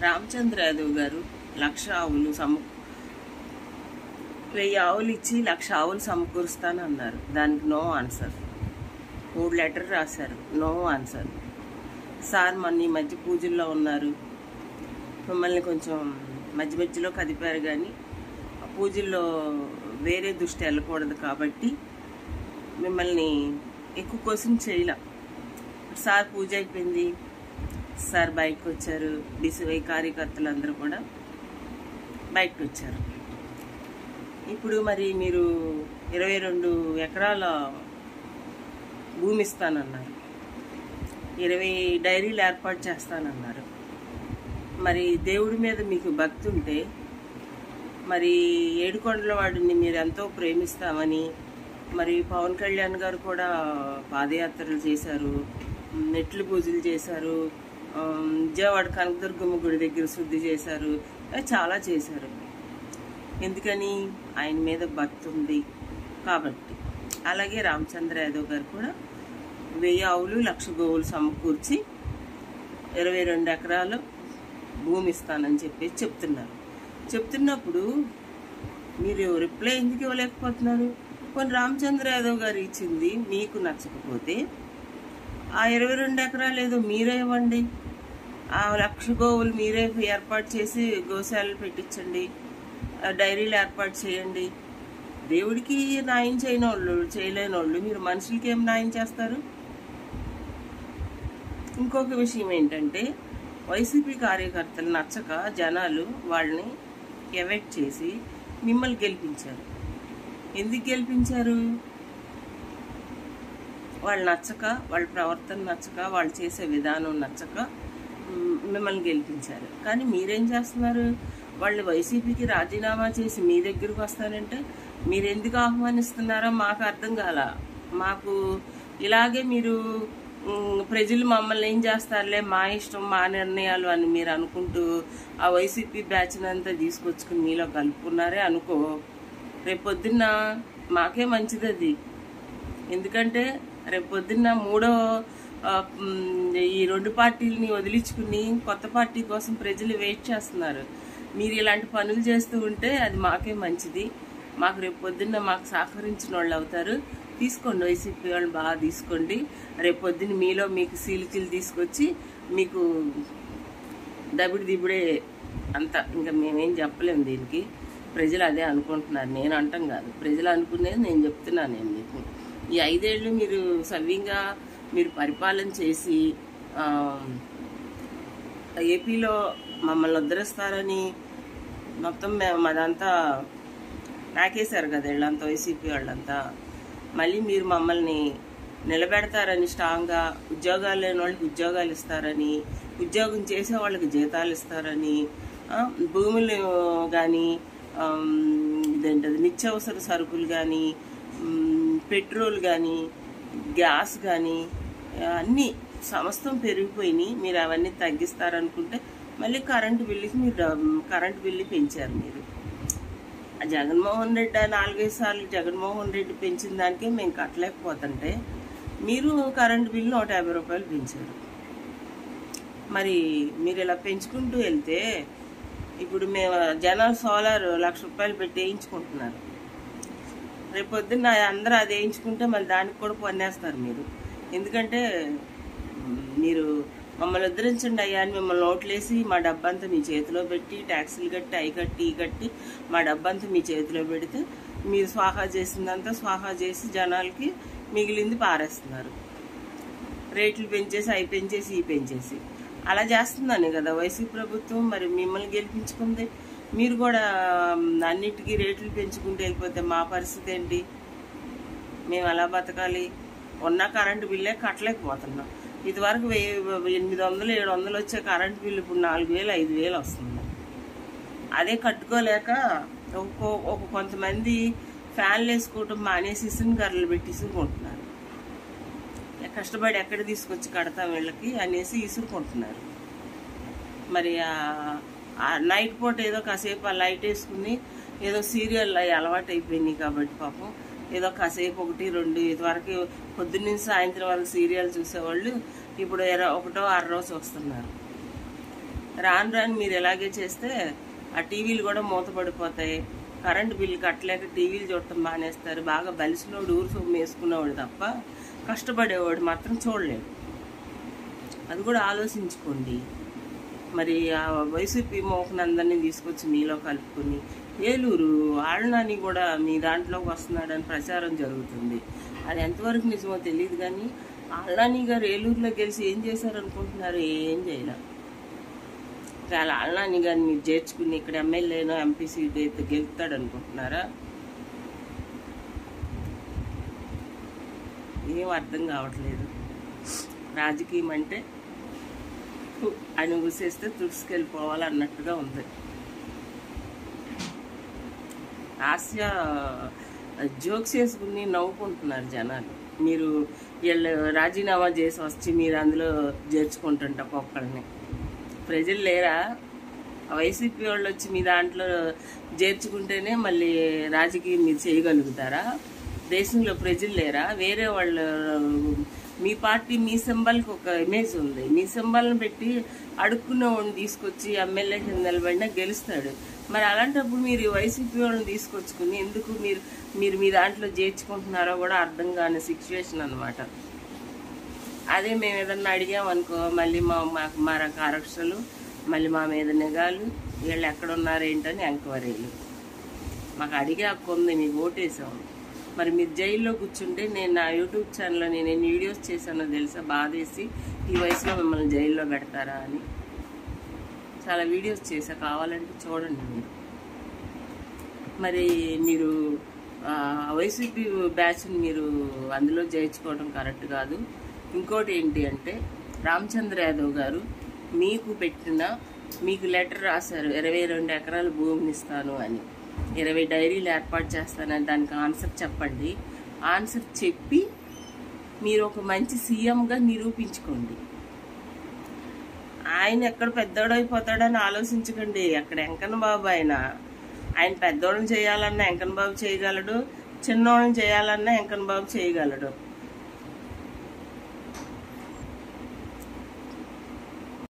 రామచంద్ర యాదవ్ గారు 1,00,000 ఆవులు 1000 ఆవులు ఇచ్చి 1,00,000 ఆవులు సమకూరుస్తానన్నారు. దానికి నో ఆన్సర్. 3 లెటర్ రాశారు, నో ఆన్సర్. సార్ మొన్న ఈ మధ్య పూజల్లో ఉన్నారు, మిమ్మల్ని కొంచెం మధ్య మధ్యలో కదిపారు, కానీ ఆ పూజల్లో వేరే దృష్టి వెళ్ళకూడదు కాబట్టి మిమ్మల్ని ఎక్కువ క్వశ్చన్ చేయలే. సార్ పూజ అయిపోయింది, సార్ బయటకు వచ్చారు. డిసివై కార్యకర్తలు అందరూ కూడా బయటకు వచ్చారు. ఇప్పుడు మరి మీరు 22 ఎకరాల భూమి ఇస్తానన్నారు, 20 డైరీలు ఏర్పాటు చేస్తానన్నారు. మరి దేవుడి మీద మీకు భక్తి ఉంటే మరి ఏడుకొండల వాడిని మీరు ఎంతో ప్రేమిస్తామని, మరి పవన్ కళ్యాణ్ గారు కూడా పాదయాత్రలు చేశారు, నెట్లు పూజలు చేశారు, విజయవాడ కనకదుర్గమ్మ గుడి దగ్గర శుద్ధి చేశారు, చాలా చేశారు. ఎందుకని? ఆయన మీద భక్తి ఉంది కాబట్టి. అలాగే రామచంద్ర యాదవ్ గారు కూడా 1000 ఆవులు 1,00,000 గోవులు సమకూర్చి 22 ఎకరాలు భూమి ఇస్తానని చెప్పేసి చెప్తున్నప్పుడు మీరు రిప్లై ఎందుకు ఇవ్వలేకపోతున్నారు? కొన్ని రామచంద్ర యాదవ్ గారు ఇచ్చింది మీకు నచ్చకపోతే ఆ 22 ఎకరాలు ఏదో మీరే ఇవ్వండి, ఆ 1,00,000 గోవులు మీరే ఏర్పాటు చేసి గోశాలలు పెట్టించండి, డైరీలు ఏర్పాటు చేయండి. దేవుడికి న్యాయం చేయలేని వాళ్ళు మీరు మనుషులకి ఏం న్యాయం చేస్తారు? ఇంకొక విషయం ఏంటంటే, వైసీపీ కార్యకర్తలు నచ్చక జనాలు వాళ్ళని ఎవిక్ట్ చేసి మిమ్మల్ని గెలిపించారు. ఎందుకు గెలిపించారు? వాళ్ళు నచ్చక, వాళ్ళ ప్రవర్తన నచ్చక, వాళ్ళు చేసే విధానం నచ్చక మిమ్మల్ని గెలిపించారు. కానీ మీరేం చేస్తున్నారు? వాళ్ళు వైసీపీకి రాజీనామా చేసి మీ దగ్గరకు వస్తారంటే మీరు ఎందుకు ఆహ్వానిస్తున్నారో మాకు అర్థం కాల. మాకు ఇలాగే మీరు ప్రజలు మమ్మల్ని ఏం చేస్తారులే, మా ఇష్టం మా నిర్ణయాలు అని మీరు అనుకుంటూ ఆ వైసీపీ బ్యాచ్ని అంతా తీసుకొచ్చుకుని మీలో కలుపుకున్నారే అనుకో, రేపొద్దున్న మాకే మంచిది అది. ఎందుకంటే రేపొద్దున్న ఈ 2 పార్టీలని వదిలించుకుని కొత్త పార్టీ కోసం ప్రజలు వెయిట్ చేస్తున్నారు. మీరు ఇలాంటి పనులు చేస్తూ ఉంటే అది మాకే మంచిది. మాకు రేపొద్దున్న మాకు సహకరించిన వాళ్ళు అవుతారు. తీసుకోండి, వైసీపీ వాళ్ళు బాగా తీసుకోండి. రేపొద్దున్న మీలో మీకు సీలికలు తీసుకొచ్చి మీకు దిబుడే అంతా. ఇంకా మేమేం చెప్పలేము దీనికి. ప్రజలు అదే అనుకుంటున్నారు, నేను అంటాం కాదు. ప్రజలు అనుకునేది నేను చెప్తున్నాను. నేను మీకు ఈ 5 ఏళ్ళు మీరు సవ్యంగా మీరు పరిపాలన చేసి ఏపీలో మమ్మల్ని ఉద్ధరిస్తారని మొత్తం అదంతా నాకేశారు కదా వీళ్ళంతా, వైసీపీ వాళ్ళంతా. మళ్ళీ మీరు మమ్మల్ని నిలబెడతారని స్ట్రాంగ్గా, ఉద్యోగాలు లేని వాళ్ళకి ఉద్యోగాలు ఇస్తారని, ఉద్యోగం చేసే వాళ్ళకి జీతాలు ఇస్తారని, భూములు కానీ ఇదేంటది నిత్యావసర సరుకులు కానీ, పెట్రోల్ కానీ, గ్యాస్ కానీ అన్నీ సమస్తం పెరిగిపోయినాయి. మీరు అవన్నీ తగ్గిస్తారనుకుంటే మళ్ళీ కరెంటు బిల్లు పెంచారు మీరు. జగన్మోహన్ రెడ్డి 4-5 సార్లు జగన్మోహన్ రెడ్డి పెంచిన దానికే మేము కట్టలేకపోతుంటే మీరు కరెంటు బిల్లు 150 రూపాయలు పెంచారు. మరి మీరు ఇలా పెంచుకుంటూ వెళ్తే ఇప్పుడు మేము జనాలు సోలార్ 1,00,000 రూపాయలు పెట్టి వేయించుకుంటున్నారు. రేపొద్దున్న అందరూ అది వేయించుకుంటే మళ్ళీ దానికి కూడా పన్నేస్తారు మీరు. ఎందుకంటే మీరు మమ్మల్ని ఉద్ధరించండి అయ్యా అని మిమ్మల్ని ఓట్లేసి మా డబ్బంతా మీ చేతిలో పెట్టి, ట్యాక్సీలు కట్టి, అవి కట్టి ఈ కట్టి మా డబ్బంతా మీ చేతిలో పెడితే మీరు స్వాహా చేసిందంతా స్వాహా చేసి జనాలకి మిగిలింది పారేస్తున్నారు. రేట్లు పెంచేసి, అవి పెంచేసి, ఈ పెంచేసి అలా చేస్తుందని కదా వైసీపీ ప్రభుత్వం మరి మిమ్మల్ని గెలిపించుకుంది. మీరు కూడా అన్నిటికీ రేట్లు పెంచుకుంటూ వెళ్ళిపోతే మా పరిస్థితి ఏంటి? మేము ఎలా బతకాలి? ఉన్న కరెంటు బిల్లే కట్టలేకపోతున్నాం. ఇదివరకు 800-700 వచ్చే కరెంటు బిల్లు ఇప్పుడు 4,000-5,000 వస్తుంది. అదే కట్టుకోలేక కొంతమంది ఫ్యాన్లు వేసుకోవటం మానేసి ఇసుని కర్రలు పెట్టి ఇసురుకుంటున్నారు. కష్టపడి ఎక్కడ తీసుకొచ్చి కడతాం వీళ్ళకి అనేసి ఇసురుకుంటున్నారు. మరి నైట్ పూట ఏదో కాసేపు ఆ లైట్ వేసుకుని ఏదో సీరియల్ అలవాటు అయిపోయినాయి కాబట్టి పాపం ఏదో కాసేపు 1-2 ఇదివరకు పొద్దున్న సాయంత్రం వరకు సీరియల్ చూసేవాళ్ళు ఇప్పుడు 1-6 చూస్తున్నారు. రాను రాను మీరు ఎలాగే చేస్తే ఆ టీవీలు కూడా మూతపడిపోతాయి. కరెంటు బిల్లు కట్టలేక టీవీలు చూడటం మానేస్తారు. బాగా బలిసినోడు ఊరు సొమ్ము వేసుకునేవాడు తప్ప కష్టపడేవాడు మాత్రం చూడలేడు. అది కూడా ఆలోచించుకోండి. మరి ఆ వైసీపీ మోహనందరినీ తీసుకొచ్చి మీలో కలుపుకొని ఏలూరు ఆళ్ళనాని కూడా మీ దాంట్లోకి వస్తున్నాడని ప్రచారం జరుగుతుంది. అది ఎంతవరకు నిజమో తెలియదు. కానీ ఆళ్ళనాని గారు ఏలూరులో గెలిచి ఏం చేశారనుకుంటున్నారు? ఏం చేయలే. చాలా ఆళ్ళనాని గారిని మీరు చేర్చుకుని ఇక్కడ ఎమ్మెల్యేనో ఎంపీ సీట్ అయితే గెలుస్తాడు అనుకుంటున్నారా? ఏం అర్థం కావట్లేదు. రాజకీయం అంటే ఆయన ఊసేస్తే తుడుచుకెళ్ళిపోవాలన్నట్టుగా ఉంది. హాస్య జోక్స్ వేసుకుని నవ్వుకుంటున్నారు జనాలు. మీరు వీళ్ళు రాజీనామా చేసి వచ్చి మీరు అందులో చేర్చుకుంటుంట ఒక్కొక్కరిని. ప్రజలు లేరా? వైసీపీ వాళ్ళు వచ్చి మీ దాంట్లో చేర్చుకుంటేనే మళ్ళీ రాజకీయం మీరు చేయగలుగుతారా? దేశంలో ప్రజలు లేరా? వేరే వాళ్ళు మీ పార్టీ మీ సింబల్కి ఒక ఇమేజ్ ఉంది. మీ సింబల్ని పెట్టి అడుక్కున్న వాడిని తీసుకొచ్చి ఎమ్మెల్యే కింద నిలబడినా గెలుస్తాడు. మరి అలాంటప్పుడు మీరు వైసీపీ వాళ్ళని తీసుకొచ్చుకుని ఎందుకు మీరు మీ దాంట్లో చేర్చుకుంటున్నారో కూడా అర్థం కాని సిచ్యువేషన్ అనమాట. అదే మేము ఏదన్నా అడిగామనుకో మళ్ళీ మా ఆరక్షలు, మళ్ళీ మా మీద నిఘాలు, వీళ్ళు ఎక్కడున్నారు ఏంటని ఎంక్వైరీలు. మాకు అడిగే హక్కు ఉంది, మీకు ఓటేసాము. మరి మీరు జైల్లో కూర్చుంటే నేను నా యూట్యూబ్ ఛానల్లో నేను ఎన్ని వీడియోస్ చేశానో తెలుసా? బాధేసి ఈ వయసులో మిమ్మల్ని జైల్లో పెడతారా అని చాలా వీడియోస్ చేశా, కావాలంటే చూడండి మీరు. మరి మీరు వైసీపీ బ్యాచ్ని మీరు అందులో చేర్చుకోవడం కరెక్ట్ కాదు. ఇంకోటి ఏంటి అంటే రామచంద్ర యాదవ్ గారు మీకు లెటర్ రాశారు 22 ఎకరాల భూమిని ఇస్తాను అని, 20 డైరీలు ఏర్పాటు చేస్తానని. దానికి ఆన్సర్ చెప్పండి. ఆన్సర్ చెప్పి మీరు ఒక మంచి సీఎంగా నిరూపించుకోండి. ఆయన ఎక్కడ పెద్దోడైపోతాడని ఆలోచించకండి. అక్కడ వెంకన్న బాబు ఆయన పెద్దోళ్ళని చేయాలన్నా వెంకన్న బాబు చేయగలడు, చిన్నోళ్ళని చేయాలన్నా వెంకన్న బాబు చేయగలడు.